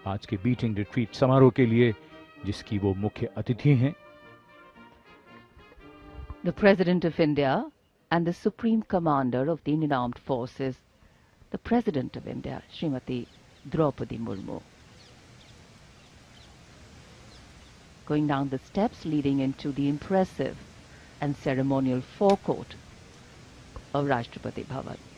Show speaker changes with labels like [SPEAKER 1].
[SPEAKER 1] आज के beating retreat समारोह के लिए, जिसकी वो मुख्य अतिथि हैं।
[SPEAKER 2] The President of India and the Supreme Commander of the Indian Armed Forces, the President of India, Srimati Droupadi Murmu. Going down the steps leading into the impressive and ceremonial forecourt of Rashtrapati Bhawan.